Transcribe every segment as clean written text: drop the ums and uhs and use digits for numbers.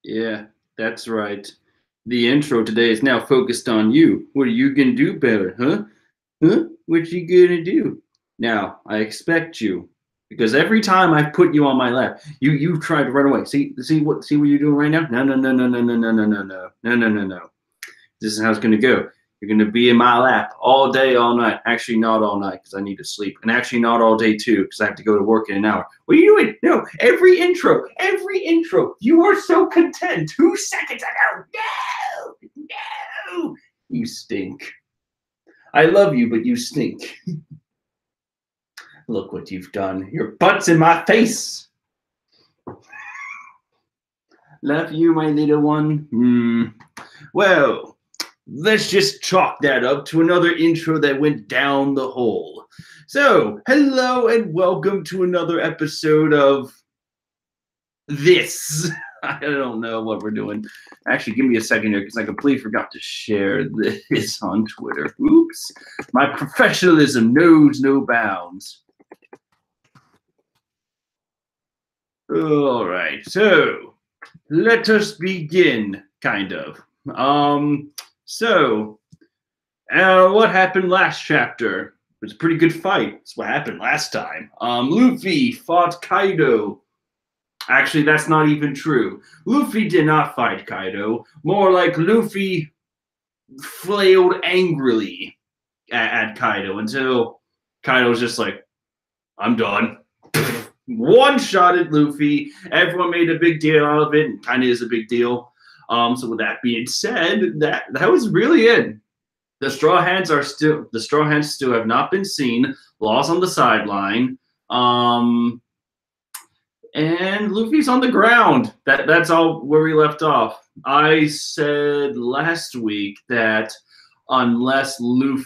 Yeah, that's right. The intro today is now focused on you. What are you gonna do better, huh? Huh? What you gonna do? Now, I expect you. Because every time I put you on my lap, you try to run away. See what you're doing right now? No no no no no no no no no no no no no no. This is how it's gonna go. You're gonna be in my lap all day, all night. Actually, not all night because I need to sleep, and actually not all day too because I have to go to work in an hour. What are you doing? No, every intro. You are so content. 2 seconds ago. No. You stink. I love you, but you stink. Look what you've done. Your butt's in my face. Love you, my little one. Well, let's just chalk that up to another intro that went down the hole. So, hello and welcome to another episode of this. I don't know what we're doing. Actually, give me a second here because I completely forgot to share this on Twitter. Oops. My professionalism knows no bounds. All right, so let us begin, kind of. What happened last chapter? It was a pretty good fight. That's what happened last time. Luffy fought Kaido. Actually, that's not even true. Luffy did not fight Kaido. More like Luffy flailed angrily at Kaido until Kaido was just like, I'm done. One-shotted Luffy. Everyone made a big deal out of it, and kind of is a big deal. So with that being said, that was really it. The Straw Hats still have not been seen. Lost on the sideline. And Luffy's on the ground. That's all where we left off. I said last week that unless Law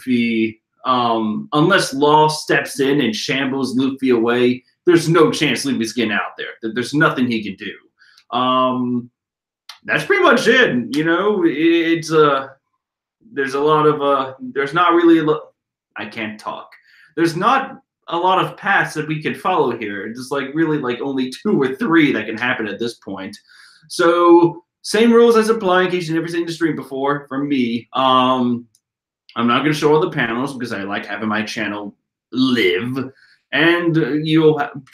steps in and shambles Luffy away, there's no chance Luffy's getting out there. There's nothing he can do. That's pretty much it. You know, there's a lot of there's not really I can't talk. There's not a lot of paths that we can follow here. It's just really only 2 or 3 that can happen at this point. So same rules as apply in case you never seen the stream before from me. I'm not going to show all the panels because I like having my channel live. And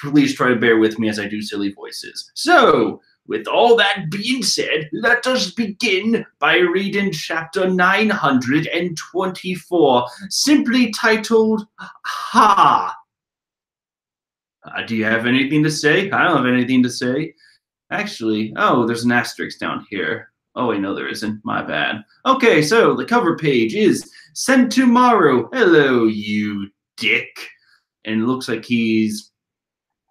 please try to bear with me as I do silly voices. So, with all that being said, let us begin by reading chapter 924, simply titled, Ha! Do you have anything to say? I don't have anything to say. Actually, there's an asterisk down here. Oh, wait, no, there isn't. My bad. Okay, so the cover page is Sentomaru. Hello, you dick. And it looks like he's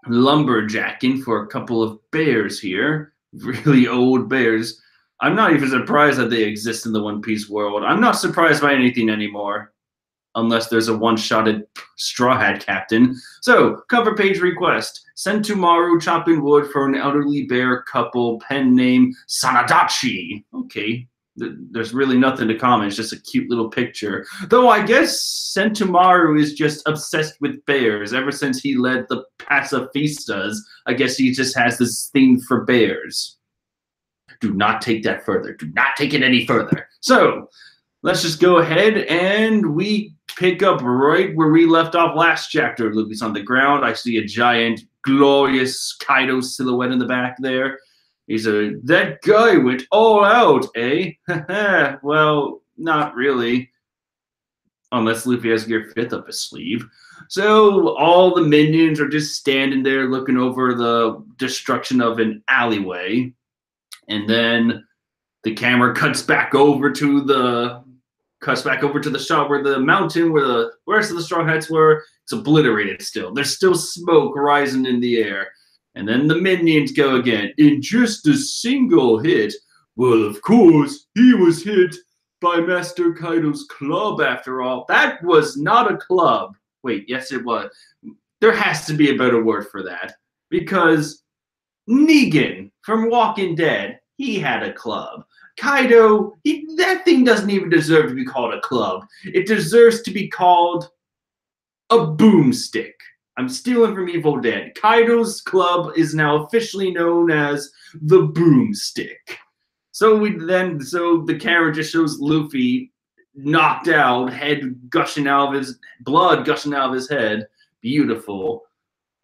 lumberjacking for a couple of bears here. Really old bears. I'm not even surprised that they exist in the One Piece world. I'm not surprised by anything anymore. Unless there's a one-shotted Straw Hat captain. So, cover page request. Sentomaru chopping wood for an elderly bear couple, pen name Sanadachi. Okay. There's really nothing to comment. It's just a cute little picture. Though I guess Sentomaru is just obsessed with bears ever since he led the pacifistas. I guess he just has this thing for bears. Do not take that further. Do not take it any further. So, let's just go ahead and we pick up right where we left off last chapter. Luffy's on the ground. I see a giant, glorious Kaido silhouette in the back there. That guy went all out, eh? Well, not really. Unless Luffy has Gear 5th up his sleeve. So all the minions are just standing there looking over the destruction of an alleyway. And then the camera cuts back over to the shot where the mountain, where the rest of the Straw Hats were. It's obliterated still. There's still smoke rising in the air. And then the minions go again. In just a single hit. Well, of course, he was hit by Master Kaido's club after all. That was not a club. Wait, yes it was. There has to be a better word for that. Because Negan from Walking Dead, he had a club. Kaido, that thing doesn't even deserve to be called a club. It deserves to be called a boomstick. I'm stealing from Evil Dead. Kaido's club is now officially known as the Boomstick. So the camera just shows Luffy knocked out, head gushing out of his blood, gushing out of his head. Beautiful.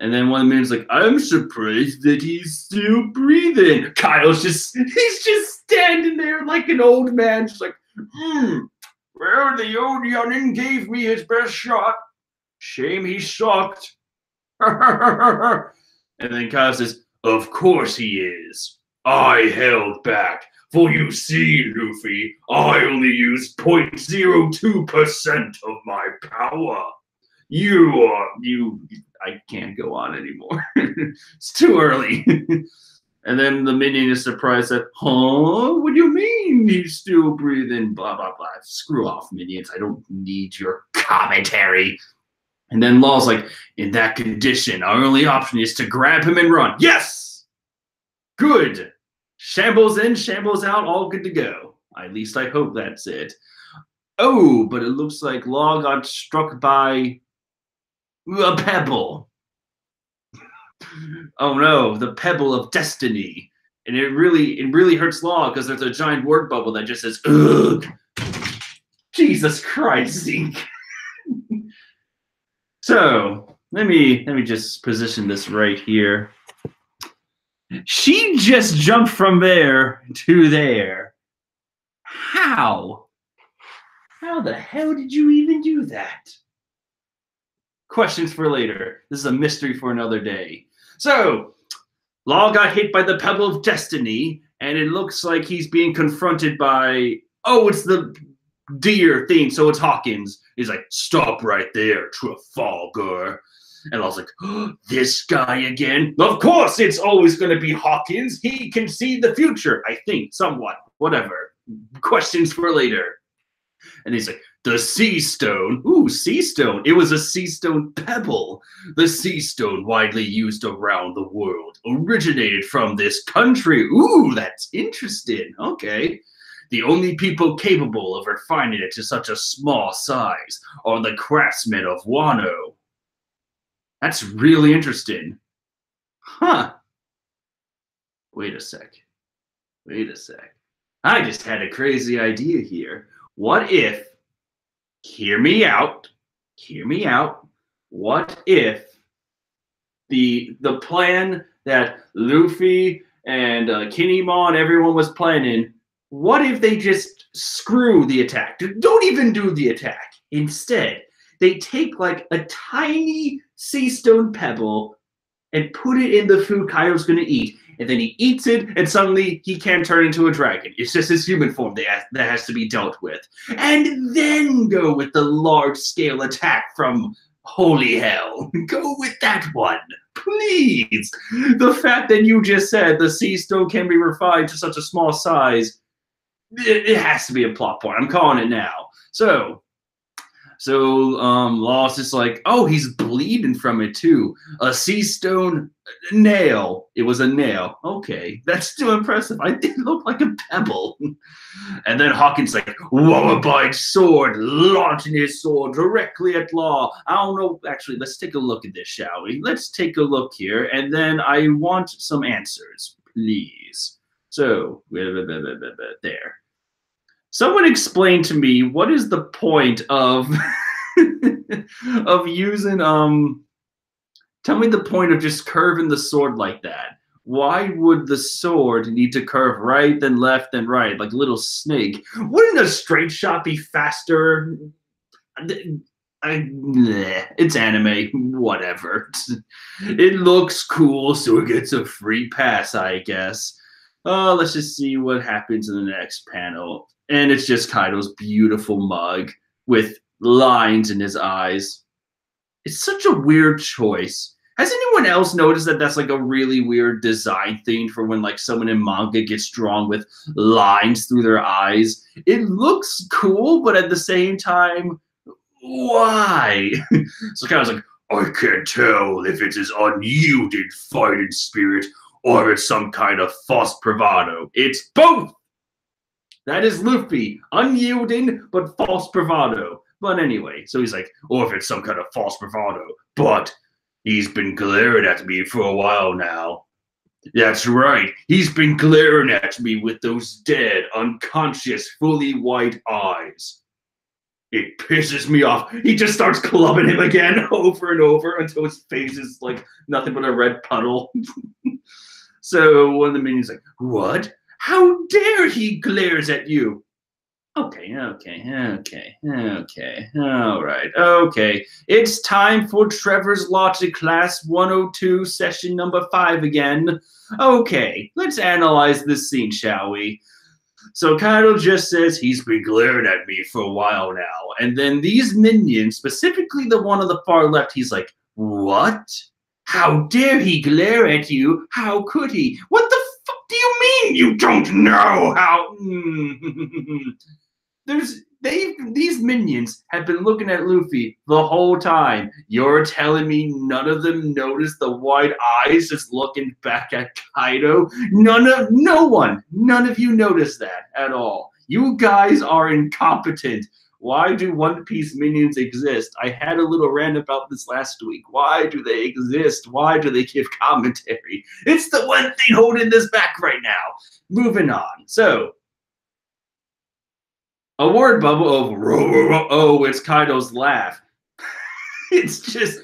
And then one of the men's like, I'm surprised that he's still breathing. Kyle's he's just standing there like an old man, just like, well, the old young'un gave me his best shot. Shame he sucked. And then Kyle says, of course he is. I held back. For you see, Luffy, I only used 0.02% of my power. I can't go on anymore. It's too early. And then the minion is surprised that, huh? What do you mean he's still breathing? Blah, blah, blah. Screw off, minions. I don't need your commentary. And then Law's like, in that condition, our only option is to grab him and run. Yes! Good. Shambles in, shambles out, all good to go. At least I hope that's it. Oh, but it looks like Law got struck by a pebble. Oh no, the pebble of destiny. And it really hurts Law because there's a giant word bubble that just says, ugh. Jesus Christ, Zeke. So let me just position this right here. She just jumped from there to there. How? How the hell did you even do that? Questions for later. This is a mystery for another day. So, Law got hit by the pebble of destiny, and it looks like he's being confronted by, oh, it's the deer thing, so it's Hawkins. He's like, stop right there, Trafalgar. And I was like, oh, this guy again? Of course it's always going to be Hawkins. He can see the future, I think, somewhat. Whatever. Questions for later. And he's like, the sea stone. Ooh, sea stone. It was a sea stone pebble. The sea stone, widely used around the world, originated from this country. Ooh, that's interesting. Okay. The only people capable of refining it to such a small size are the craftsmen of Wano. That's really interesting. Huh. Wait a sec. I just had a crazy idea here. What if, hear me out, what if the plan that Luffy and Kinemon and everyone was planning, what if they just screw the attack? Don't even do the attack. Instead, they take like a tiny sea stone pebble and put it in the food Kaido's going to eat. And then he eats it, and suddenly he can't turn into a dragon. It's just his human form that has to be dealt with. And then go with the large-scale attack from Holy Hell. Go with that one, please. The fact that you just said the sea stone can be refined to such a small size, it has to be a plot point. I'm calling it now. So Law's just like, oh, he's bleeding from it too. A sea stone nail. It was a nail. Okay, that's still impressive. I did look like a pebble. And then Hawkins like, Wallabite sword, launching his sword directly at Law. I don't know. Actually, let's take a look at this, shall we? Let's take a look here, and then I want some answers, please. So, there. Someone explain to me what is the point of of using tell me the point of just curving the sword like that. Why would the sword need to curve right then left then right like a little snake? Wouldn't a straight shot be faster? It's anime, whatever. It looks cool, so it gets a free pass, I guess. Let's just see what happens in the next panel. And it's just Kaido's beautiful mug with lines in his eyes. It's such a weird choice. Has anyone else noticed that that's like a really weird design thing for when like someone in manga gets drawn with lines through their eyes? It looks cool, but at the same time, why? So Kaido's like, I can't tell if it's his unyielding fighting spirit or it's some kind of false bravado. It's both! That is Luffy, unyielding but false bravado. But anyway, so he's like, or if it's some kind of false bravado, but he's been glaring at me for a while now. That's right. He's been glaring at me with those dead, unconscious, fully white eyes. It pisses me off. He just starts clubbing him again over and over until his face is like nothing but a red puddle. So one of the minions is like, what? How dare he glares at you? Okay. All right. Okay. It's time for Trevor's Logic Class 102, session number 5 again. Okay, let's analyze this scene, shall we? So Kaido just says he's been glaring at me for a while now. And then these minions, specifically the one on the far left, he's like, what? How dare he glare at you? How could he? What the fuck do you mean you don't know how? These minions have been looking at Luffy the whole time. You're telling me none of them noticed the white eyes just looking back at Kaido? None of you noticed that at all. You guys are incompetent. Why do One Piece minions exist? I had a little rant about this last week. Why do they exist? Why do they give commentary? It's the one thing holding this back right now. Moving on. So, a word bubble of oh, it's Kaido's laugh. It's just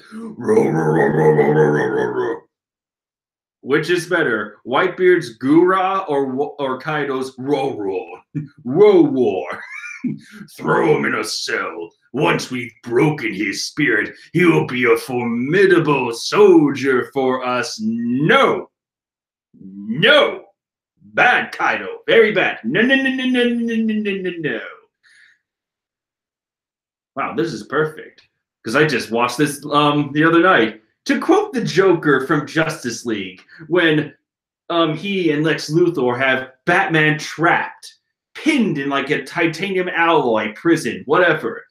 which is better, Whitebeard's Gura or Kaido's Ro? Throw him in a cell. Once we've broken his spirit, he will be a formidable soldier for us. No. Bad, Kaido. Very bad. No. Wow, this is perfect. Because I just watched this the other night. To quote the Joker from Justice League, when he and Lex Luthor have Batman trapped, pinned in like a titanium alloy prison, whatever.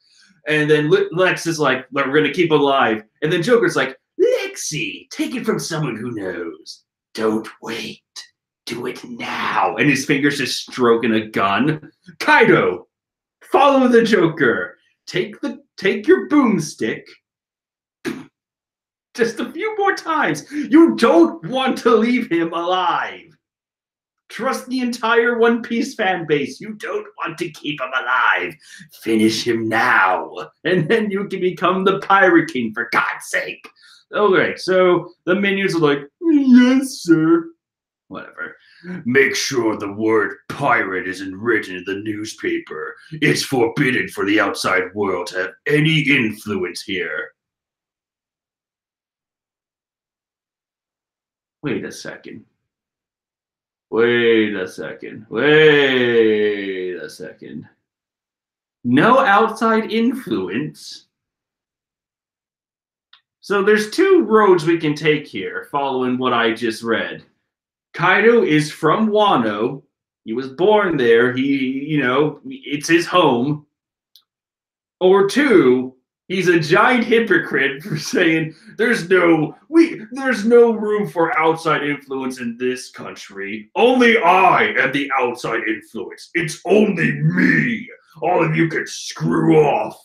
And then Lex is like, we're going to keep him alive. And then Joker's like, Lexi, take it from someone who knows. Don't wait. Do it now. And his fingers just stroking a gun. Kaido, follow the Joker. Take your boomstick. Just a few more times. You don't want to leave him alive. Trust the entire One Piece fan base. You don't want to keep him alive. Finish him now. And then you can become the Pirate King, for God's sake. Okay, so the minions are like, yes, sir. Whatever. Make sure the word pirate isn't written in the newspaper. It's forbidden for the outside world to have any influence here. Wait a second. No outside influence? So there's two roads we can take here, following what I just read. Kaido is from Wano. He was born there. It's his home. Or two, he's a giant hypocrite for saying there's no room for outside influence in this country. Only I am the outside influence. It's only me. All of you can screw off.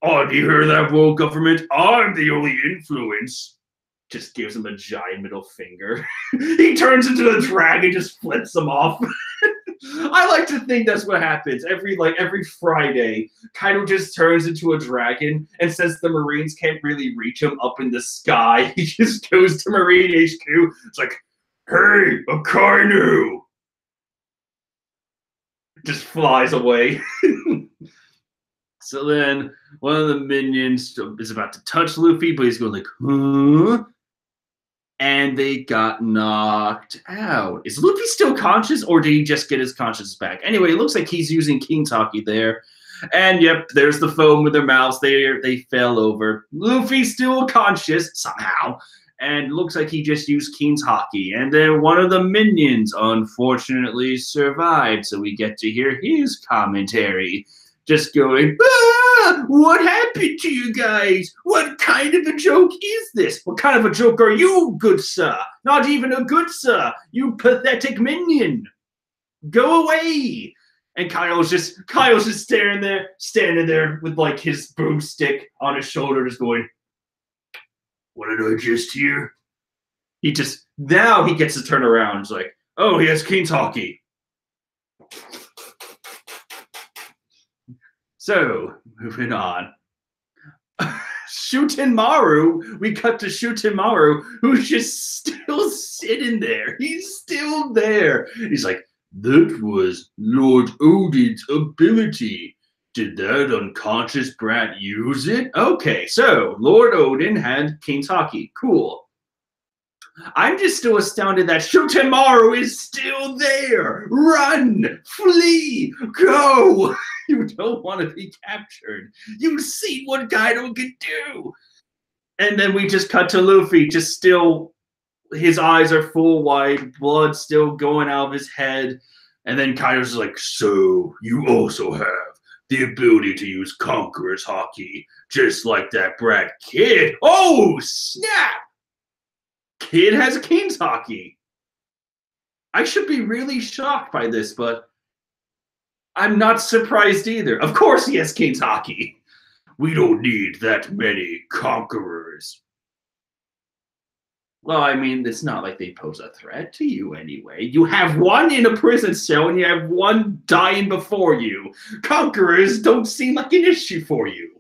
Oh, do you hear that, world government? I'm the only influence. Just gives him a giant middle finger. He turns into a dragon, just flips him off. I like to think that's what happens every Friday. Kaido just turns into a dragon, and since the Marines can't really reach him up in the sky, he just goes to Marine HQ. It's like, hey, Akainu! Just flies away. So then one of the minions is about to touch Luffy, but he's going like, huh? And they got knocked out. Is Luffy still conscious, or did he just get his consciousness back? Anyway, it looks like he's using King's Haki there. And yep, there's the foam with their mouths. They fell over. Luffy's still conscious somehow. And looks like he just used King's Haki. And then one of the minions, unfortunately, survived. So we get to hear his commentary. Just going, what happened to you guys? What kind of a joke is this? What kind of a joke are you, good sir? Not even a good sir. You pathetic minion. Go away. And Kaido's just standing there with like his broomstick on his shoulder, just going, what did I just hear? Now he gets to turn around. He's like, oh, he has King's Hockey. So, moving on. Shutenmaru, we cut to Shutenmaru, who's just still sitting there. He's still there. He's like, that was Lord Odin's ability. Did that unconscious brat use it? Okay, so Lord Odin had King's Hockey. Cool. I'm just still astounded that Shutenmaru is still there. Run, flee, go. You don't want to be captured. You've seen what Kaido can do. And then we just cut to Luffy, just still, his eyes are full white, blood still going out of his head. And then Kaido's like, so you also have the ability to use Conqueror's Hockey, just like that brat kid. Oh, snap! Kid has King's Hockey. I should be really shocked by this, but I'm not surprised either. Of course he has King's Hockey. We don't need that many conquerors. Well, I mean, it's not like they pose a threat to you anyway. You have one in a prison cell and you have one dying before you. Conquerors don't seem like an issue for you.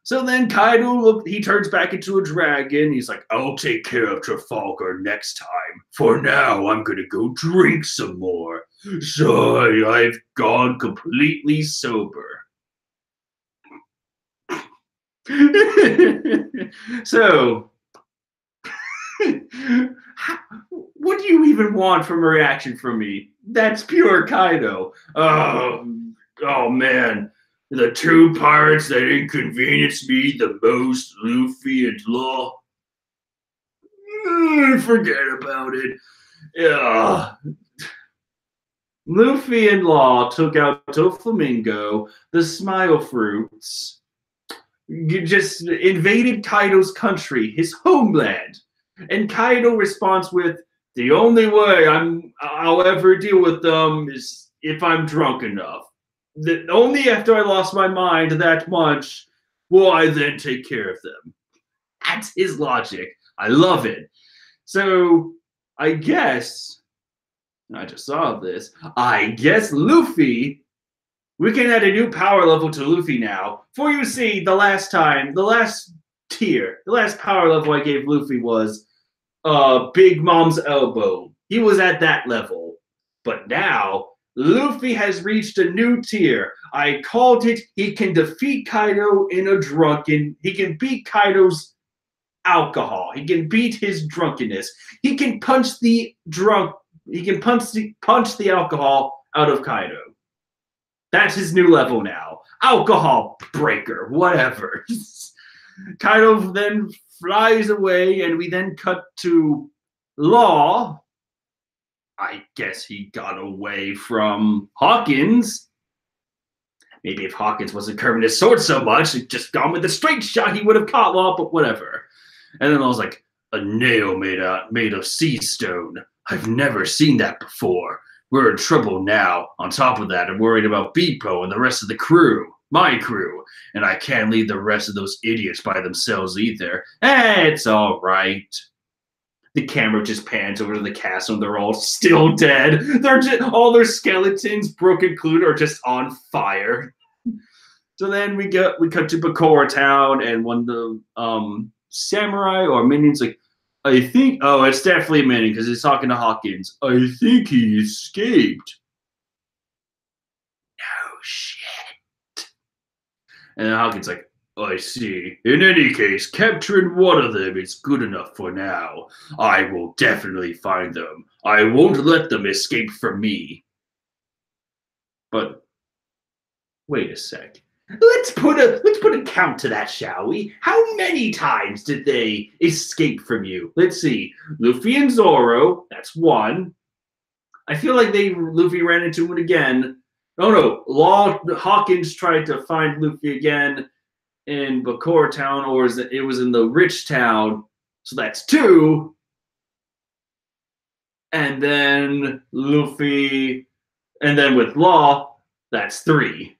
So then Kaido, he turns back into a dragon. He's like, I'll take care of Trafalgar next time. For now, I'm going to go drink some more. Sorry, I've gone completely sober. So, what do you even want from a reaction from me? That's pure Kaido. Oh man. The two pirates that inconvenience me the most, Luffy and Law. Forget about it. Yeah. Luffy and Law took out Doflamingo, the Smile Fruits, just invaded Kaido's country, his homeland. And Kaido responds with, the only way I'll ever deal with them is if I'm drunk enough. Only after I lost my mind that much will I then take care of them. That's his logic. I love it. So I guess, I just saw this, I guess Luffy, we can add a new power level to Luffy now. For you see, the last tier, the last power level I gave Luffy was Big Mom's elbow. He was at that level. But now, Luffy has reached a new tier. I called it. He can defeat Kaido in a drunken. He can beat Kaido's alcohol. He can beat his drunkenness. He can punch the drunk. He can punch the alcohol out of Kaido. That's his new level now. Alcohol breaker, whatever. Kaido then flies away, and we then cut to Law. I guess he got away from Hawkins. Maybe if Hawkins wasn't curving his sword so much, he'd just gone with a straight shot, he would have caught Law, but whatever. And then I was like, a nail made of sea stone. I've never seen that before. We're in trouble now. On top of that, I'm worried about Beepo and the rest of the crew. My crew. And I can't leave the rest of those idiots by themselves either. It's all right. The camera just pans over to the castle and they're all still dead. All their skeletons, broken clue, are just on fire. So then we cut to Bakura Town, and one of the samurai or minions like, I think, oh, it's definitely a minion because he's talking to Hawkins. I think he escaped. No shit. And then Hawkins like, I see. In any case, capturing one of them is good enough for now. I will definitely find them. I won't let them escape from me. But wait a sec. Let's put a count to that, shall we? How many times did they escape from you? Let's see. Luffy and Zoro, that's one. I feel like Luffy ran into it again. Oh no, Hawkins tried to find Luffy again in Bakura Town, or it was in the rich town, so that's two. And then Luffy, and then with Law, that's three.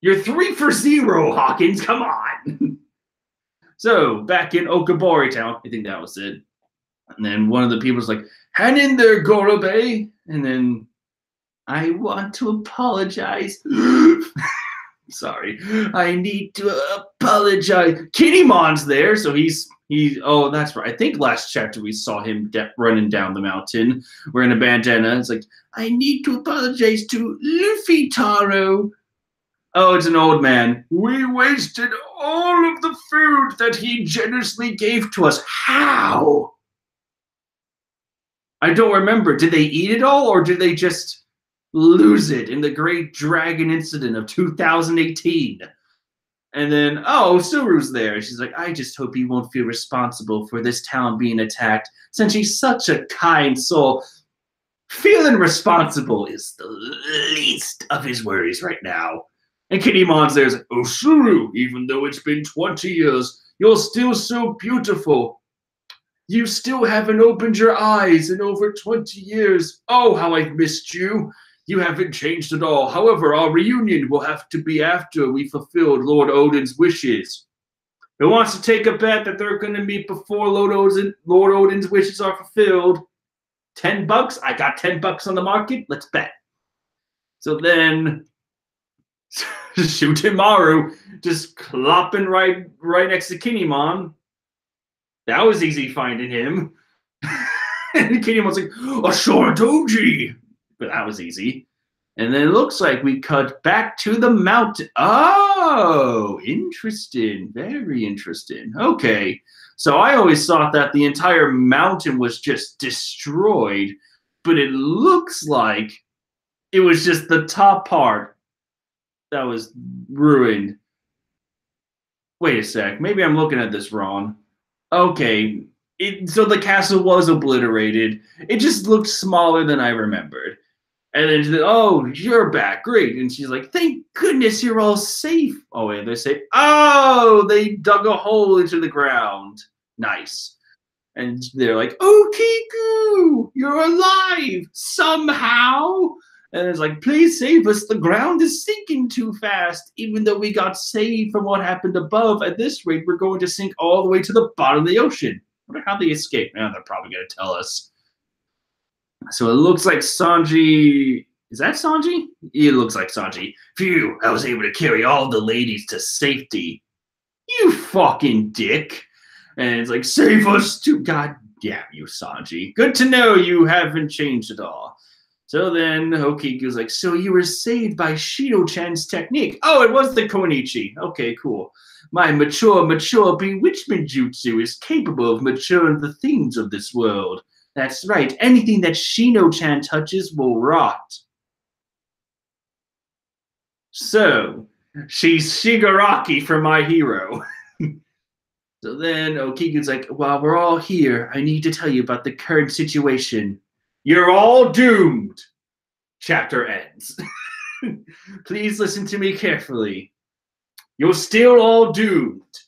You're 3 for 0, Hawkins, come on. So, back in Okabari Town, I think that was it. And then one of the people's like, "Hand in there, Gorobe." And then, "I want to apologize." Sorry, I need to apologize. Kittymon's there, so he's. Oh, that's right. I think last chapter we saw him running down the mountain wearing a bandana. It's like, "I need to apologize to Luffy Taro." Oh, it's an old man. "We wasted all of the food that he generously gave to us." How? I don't remember. Did they eat it all, or did they just lose it in the Great Dragon Incident of 2018? And then, oh, Suru's there. She's like, "I just hope he won't feel responsible for this town being attacked, since he's such a kind soul. Feeling responsible is the least of his worries right now." And Kittymon's there. Is like, "Oh, Suru, even though it's been 20 years, you're still so beautiful. You still haven't opened your eyes in over 20 years. Oh, how I've missed you. You haven't changed at all. However, our reunion will have to be after we fulfilled Lord Odin's wishes. Who wants to take a bet that they're going to meet before Lord Odin's wishes are fulfilled? $10? I got $10 on the market. Let's bet." So then, Shutimaru just clopping right next to Kinemon. That was easy finding him. And Kinemon's like, "Ashura-doji!" But that was easy. And then it looks like we cut back to the mountain. Oh, interesting. Very interesting. Okay. So I always thought that the entire mountain was just destroyed, but it looks like it was just the top part that was ruined. Wait a sec. Maybe I'm looking at this wrong. Okay. So the castle was obliterated. It just looked smaller than I remembered. And then she's like, "Oh, you're back. Great." And she's like, "Thank goodness you're all safe." Oh, wait, they say, "Oh, they dug a hole into the ground." Nice. And they're like, "Oh, Kiku, you're alive somehow." And it's like, "Please save us. The ground is sinking too fast. Even though we got saved from what happened above, at this rate, we're going to sink all the way to the bottom of the ocean." I wonder how they escaped. Now they're probably going to tell us. So it looks like Sanji. Is that Sanji? It looks like Sanji. "Phew, I was able to carry all the ladies to safety." You fucking dick. And it's like, "Save us too." God damn you, Sanji. Good to know you haven't changed at all. So then Hokiku's like, "So you were saved by Shido-chan's technique." Oh, it was the Konichi. Okay, cool. "My mature bewitchment jutsu is capable of maturing the things of this world." That's right. Anything that Shino-chan touches will rot. So, she's Shigaraki for My Hero. So then Okiku's like, "While we're all here, I need to tell you about the current situation. You're all doomed." Chapter ends. Please listen to me carefully. You're still all doomed.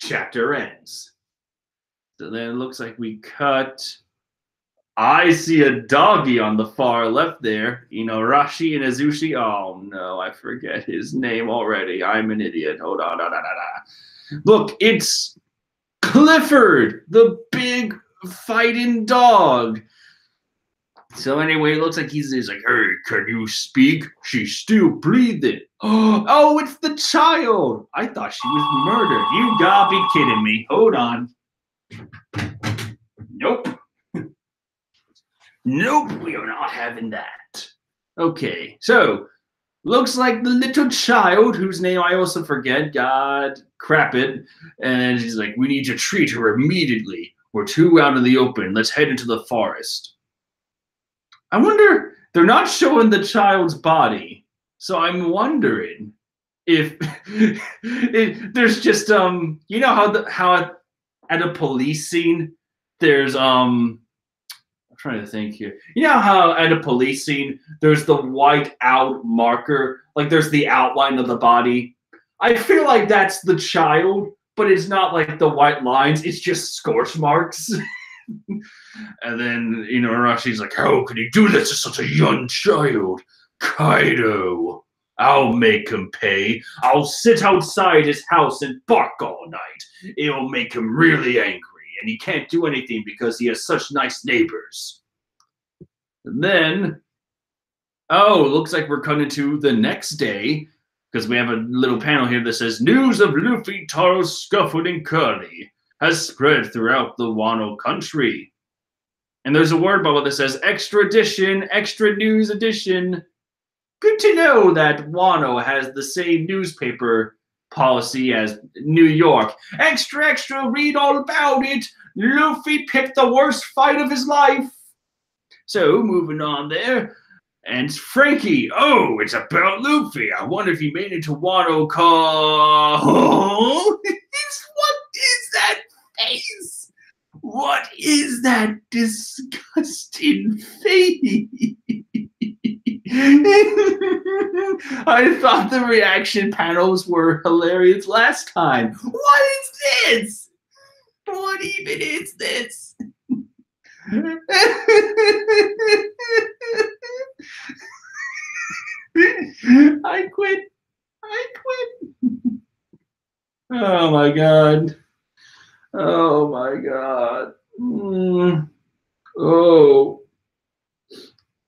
Chapter ends. So then it looks like we cut. I see a doggy on the far left there. Rashi and Azushi. Oh no, I forget his name already. I'm an idiot. Hold on. Look, it's Clifford, the big fighting dog. So anyway, it looks like he's like, "Hey, can you speak? She's still breathing." Oh, it's the child. I thought she was murdered. You gotta be kidding me. Hold on. Nope. Nope, we are not having that. Okay, so looks like the little child, whose name I also forget, God crap it, and she's like, "We need to treat her immediately. We're too out in the open. Let's head into the forest." I wonder, they're not showing the child's body, so I'm wondering if there's just you know how at a police scene there's I'm trying to think here. You know how at a police scene there's the white out marker, like there's the outline of the body. I feel like that's the child, but it's not like the white lines. It's just scorch marks. And then Arashi's like, "How could he do this to such a young child? Kaido, I'll make him pay. I'll sit outside his house and bark all night. It'll make him really angry, and he can't do anything because he has such nice neighbors. And then, oh, looks like we're coming to the next day, because we have a little panel here that says, news of Luffy, Taro, Scuffle, and Curly has spread throughout the Wano country. And there's a word bubble that says, extra edition, extra news edition. Good to know that Wano has the same newspaper policy as New York. Extra, extra, read all about it. Luffy picked the worst fight of his life. So, moving on there. And Frankie, oh, it's about Luffy. I wonder if he made it to Wano Call. What is that face? What is that disgusting face? I thought the reaction panels were hilarious last time. What is this? What even is this? I quit. Oh my god. Oh my god. Oh.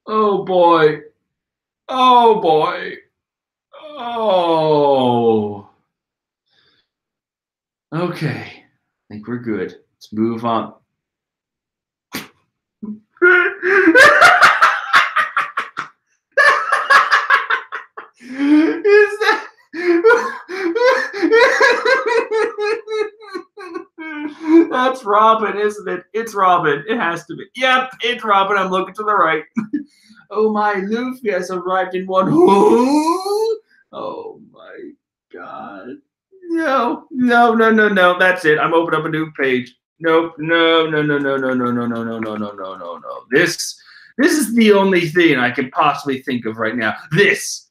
Oh boy. Oh boy. Oh. Okay. I think we're good. Let's move on. Is that that's Robin, isn't it? It's Robin. It has to be. Yep, it's Robin. I'm looking to the right. Oh my, Luffy has arrived in one. Oh my god. No. That's it. I'm opening up a new page. Nope. No. This is the only thing I can possibly think of right now. This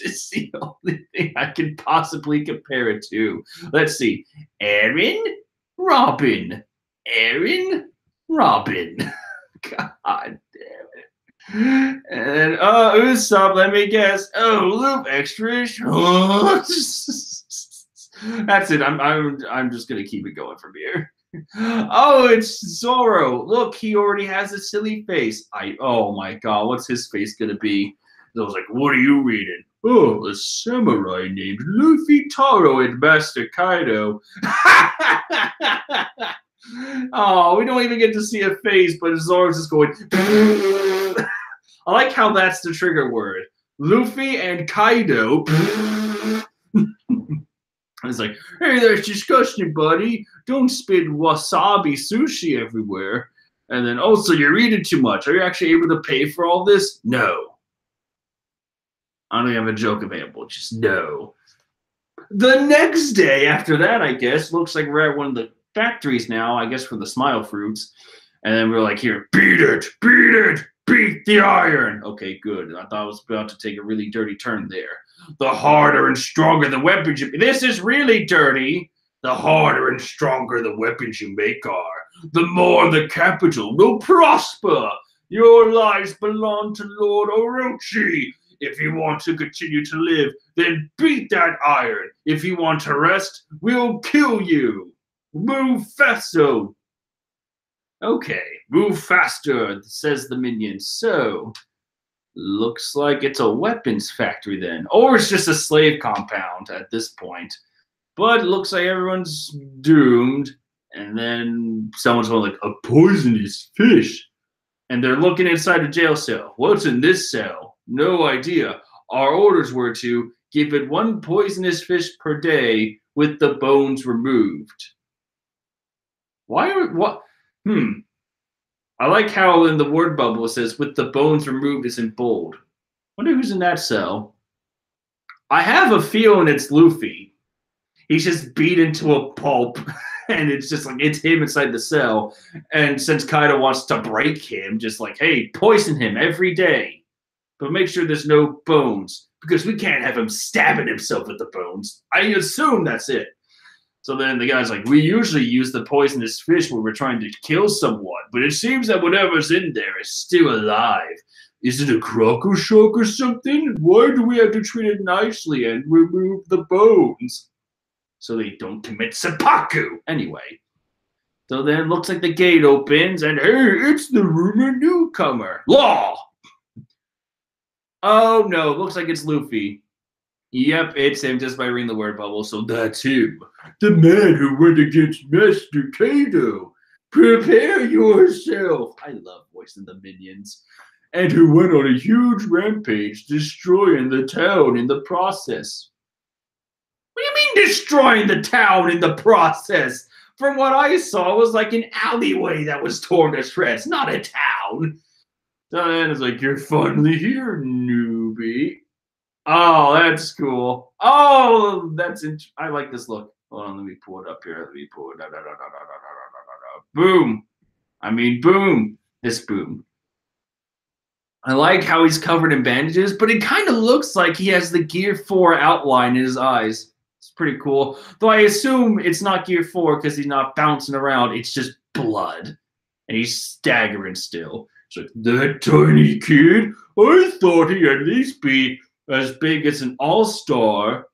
is the only thing I can possibly compare it to. Let's see. Aaron, Robin. Aaron, Robin. God damn it. And Usopp, let me guess. Oh, Loop extra. That's it. I'm just gonna keep it going from here. Oh, it's Zoro. Look, he already has a silly face. Oh my god, what's his face gonna be? I was like, what are you reading? Oh, a samurai named Luffy, Taro, and Master Kaido. Oh, we don't even get to see a face, but Zoro's just going. I like how that's the trigger word. Luffy and Kaido. It's like, hey, that's disgusting, buddy. Don't spit wasabi sushi everywhere. And then, oh, so you're eating too much. Are you actually able to pay for all this? No. I don't even have a joke available. Just no. The next day after that, I guess, looks like we're at one of the factories now, I guess, for the Smile Fruits. And then we're like, here, beat it, beat the iron. Okay, good. I thought I was about to take a really dirty turn there. The harder and stronger the weapons you... This is really dirty. The harder and stronger the weapons you make are, the more the capital will prosper. Your lives belong to Lord Orochi. If you want to continue to live, then beat that iron. If you want to rest, we'll kill you. Move faster. Okay, move faster, says the minion. So, looks like it's a weapons factory then. Or it's just a slave compound at this point. But it looks like everyone's doomed. And then someone's going like, a poisonous fish. And they're looking inside a jail cell. What's in this cell? No idea. Our orders were to give it 1 poisonous fish per day with the bones removed. What? I like how in the word bubble it says with the bones removed is in bold. Wonder who's in that cell. I have a feeling it's Luffy. He's just beat into a pulp. And it's just like, it's him inside the cell. And since Kaido wants to break him, just like, hey, poison him every day. But make sure there's no bones. Because we can't have him stabbing himself with the bones. I assume that's it. So then the guy's like, we usually use the poisonous fish when we're trying to kill someone. But it seems that whatever's in there is still alive. Is it a croco shock or something? Why do we have to treat it nicely and remove the bones? so they don't commit seppuku. Anyway, so then it looks like the gate opens, and hey, it's the rumored newcomer, Law. Oh no, it looks like it's Luffy. Yep, it's him just by reading the word bubble. So that's him, the man who went against Master Kaido. Prepare yourself. I love voicing the minions. And who went on a huge rampage, destroying the town in the process. What do you mean destroying the town in the process? From what I saw, it was like an alleyway that was torn to shreds, not a town. So then it's like, you're finally here, newbie. Oh, that's cool. Oh, I like this look. Hold on, let me pull it up here. Let me pull it. Boom. I mean, boom. This boom. I like how he's covered in bandages, but it kind of looks like he has the Gear 4 outline in his eyes. It's pretty cool. Though I assume it's not Gear 4 because he's not bouncing around. It's just blood. And he's staggering still. It's like, that tiny kid? I thought he'd at least be as big as an all-star.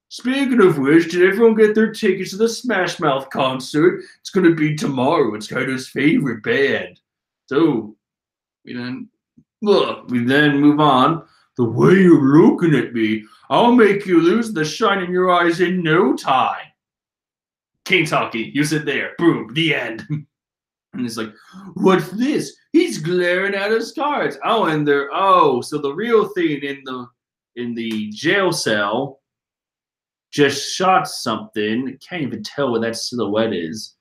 Speaking of which, did everyone get their tickets to the Smash Mouth concert? It's going to be tomorrow. It's Kaido's favorite band. So, we then move on. The way you're looking at me, I'll make you lose the shine in your eyes in no time. King Taki, you sit there. Boom, the end. And he's like, what's this? He's glaring at his cards. Oh, and so the real thing in the jail cell just shot something. Can't even tell what that silhouette is.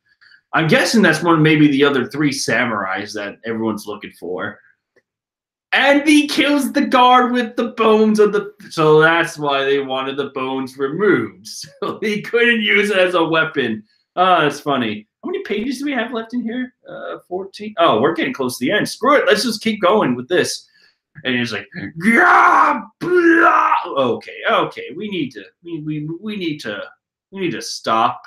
I'm guessing that's maybe the other 3 samurais that everyone's looking for. And he kills the guard with the bones of the... So that's why they wanted the bones removed. So he couldn't use it as a weapon. Oh, that's funny. How many pages do we have left in here? 14. Oh, we're getting close to the end. Screw it. Let's just keep going with this. And he's like, yeah, blah. Okay. We need to stop.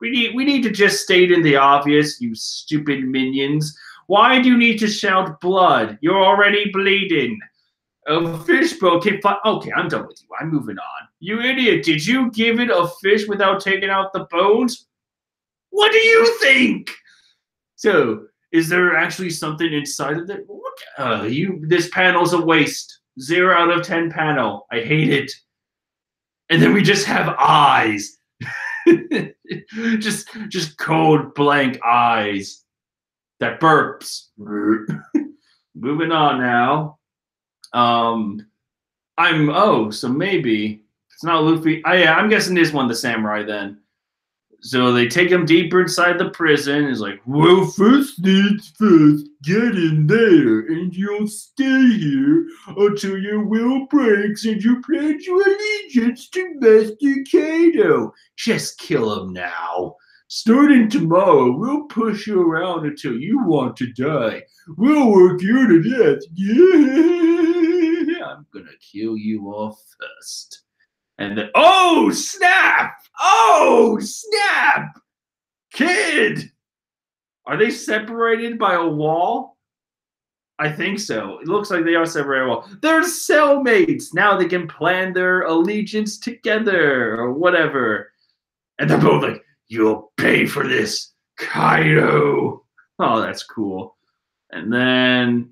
We need to just state in the obvious, you stupid minions. Why do you need to shout blood? You're already bleeding. A fishbowl can fly. Okay, I'm done with you. I'm moving on. You idiot. Did you give it a fish without taking out the bones? What do you think? So, is there actually something inside of it? This panel's a waste. 0 out of 10 panel. I hate it. And then we just have eyes. just cold blank eyes. That burps. Moving on now. So maybe it's not Luffy. Yeah, I'm guessing this one the samurai then. So they take him deeper inside the prison. He's like, well, first things first, get in there, and you'll stay here until your will breaks and you pledge your allegiance to Master Kaido. Just kill him now. Starting tomorrow, we'll push you around until you want to die. We'll work you to death. Yeah, I'm gonna kill you off first. And then, oh, snap! Oh, snap! Kid! Are they separated by a wall? I think so. It looks like they are separated by a wall. They're cellmates! Now they can plan their allegiance together, or whatever. And they're both like, you'll pay for this, Kaido! Oh, that's cool. And then...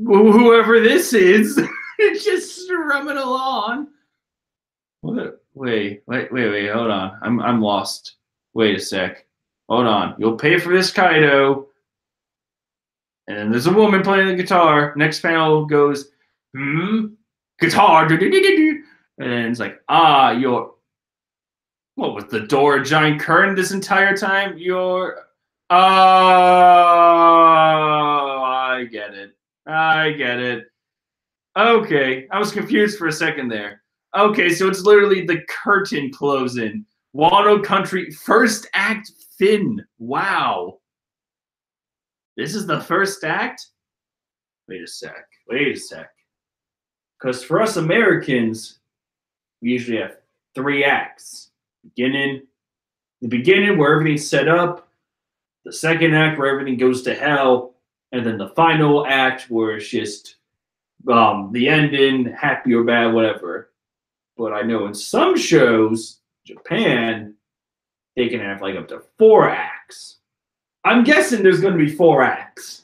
whoever this is, just strumming along. What? Wait, hold on. I'm lost. Wait a sec. Hold on. You'll pay for this, Kaido. And there's a woman playing the guitar. Next panel goes, guitar. And it's like, you're... What, was the door a giant curtain this entire time? I get it. Okay, I was confused for a second there. Okay, so it's literally the curtain closing. Wano Country, first act Finn. Wow. This is the first act? Wait a sec. Because for us Americans, we usually have 3 acts. The beginning where everything's set up. The second act where everything goes to hell. and then the final act where it's just the ending, happy or bad, whatever. But I know in some shows, Japan, they can have like up to 4 acts. I'm guessing there's going to be 4 acts.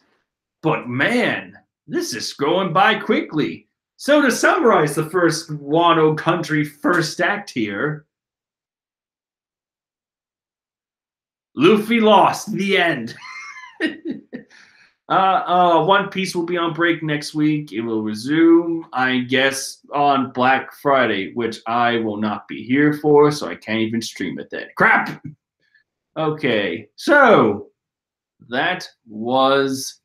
But man, this is going by quickly. So to summarize the first Wano Country first act here, Luffy lost. The end. One Piece will be on break next week. It will resume, I guess, on Black Friday, which I will not be here for, so I can't even stream it then. Crap! Okay, so that was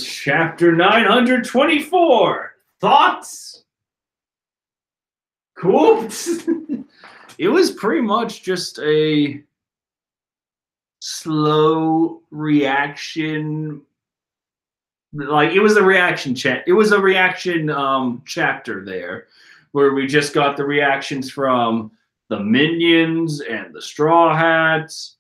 chapter 924. Thoughts? Cool. It was pretty much just a slow reaction. Like it was a reaction chat. It was a reaction chapter there, where we just got the reactions from the minions and the Straw Hats.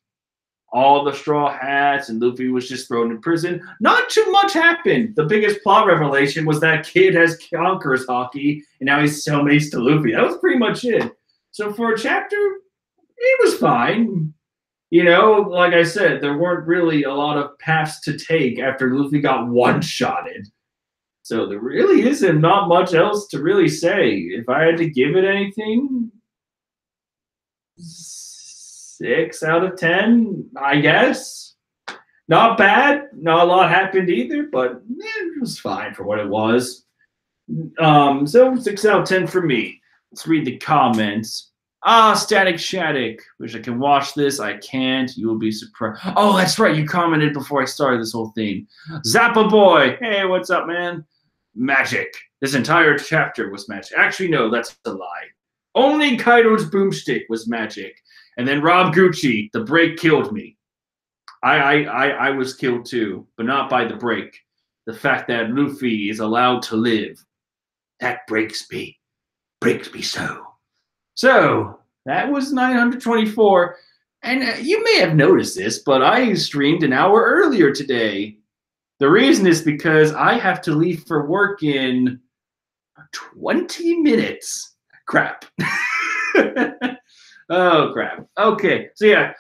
All the Straw Hats, and Luffy was just thrown in prison. Not too much happened. The biggest plot revelation was that kid has conquerors hockey, and now he's cellmates to Luffy. That was pretty much it. So for a chapter, it was fine. You know, like I said, there weren't really a lot of paths to take after Luffy got one-shotted. So there really isn't not much else to really say. If I had to give it anything, 6 out of 10, I guess. Not bad. Not a lot happened either, but it was fine for what it was. So 6 out of 10 for me. Let's read the comments. Static Shattuck. Wish I could watch this. I can't. You will be surprised. Oh, that's right. You commented before I started this whole thing. Zappa Boy. Hey, what's up, man? Magic. This entire chapter was magic. Actually, no, that's a lie. Only Kaido's boomstick was magic. And then Rob Gucci, the break killed me. I was killed too, but not by the break. The fact that Luffy is allowed to live, that breaks me. Breaks me so. So, that was 924. And you may have noticed this, but I streamed an hour earlier today. The reason is because I have to leave for work in 20 minutes. Crap. Oh, crap. Okay, so yeah.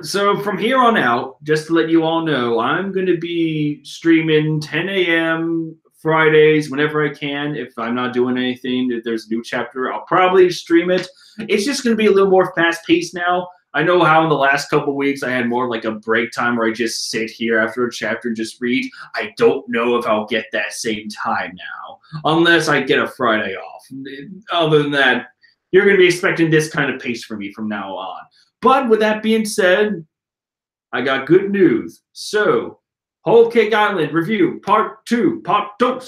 So from here on out, just to let you all know, I'm going to be streaming 10 a.m. Fridays whenever I can. If I'm not doing anything, if there's a new chapter, I'll probably stream it. It's just going to be a little more fast-paced now. I know how in the last couple weeks I had more like a break time where I just sit here after a chapter and just read. I don't know if I'll get that same time now, unless I get a Friday off. Other than that, you're going to be expecting this kind of pace from me from now on. But with that being said, I got good news. So, Whole Cake Island Review Part 2, Part 2,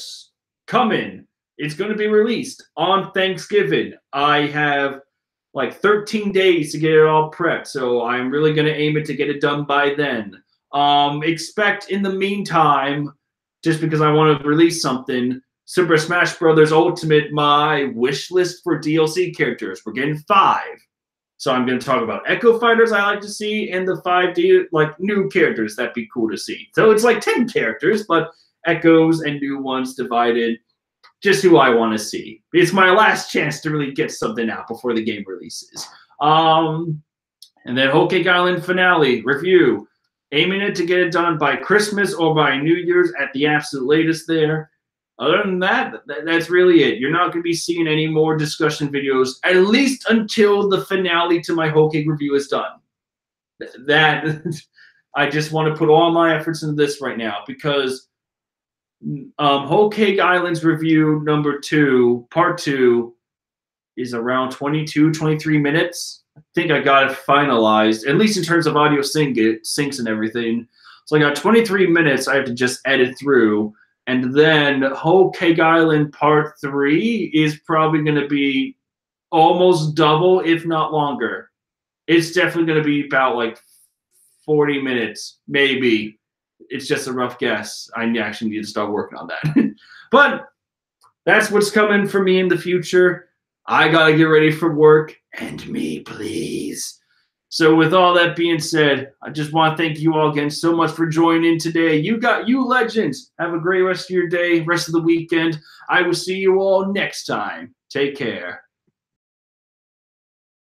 coming. It's going to be released on Thanksgiving. I have like 13 days to get it all prepped, so I'm really going to aim it to get it done by then. Expect in the meantime, just because I want to release something, Super Smash Bros. Ultimate, my wish list for DLC characters. We're getting 5. So I'm going to talk about Echo Fighters I like to see and the 5 new characters that'd be cool to see. So it's like 10 characters, but Echoes and new ones divided. Just who I want to see. It's my last chance to really get something out before the game releases. And then Whole Cake Island finale review. Aiming it to get it done by Christmas or by New Year's at the absolute latest there. Other than that, that's really it. You're not going to be seeing any more discussion videos, at least until the finale to my Whole Cake review is done. I just want to put all my efforts into this right now because Whole Cake Island's review number 2, part 2, is around 22, 23 minutes. I think I got it finalized, at least in terms of audio syncs and everything. So I got 23 minutes I have to just edit through. And then Whole Cake Island Part 3 is probably going to be almost double, if not longer. It's definitely going to be about like 40 minutes, maybe. It's just a rough guess. I actually need to start working on that. But that's what's coming for me in the future. I got to get ready for work. And me, please. So with all that being said, I just want to thank you all again so much for joining in today. You legends. Have a great rest of your day, rest of the weekend. I will see you all next time. Take care.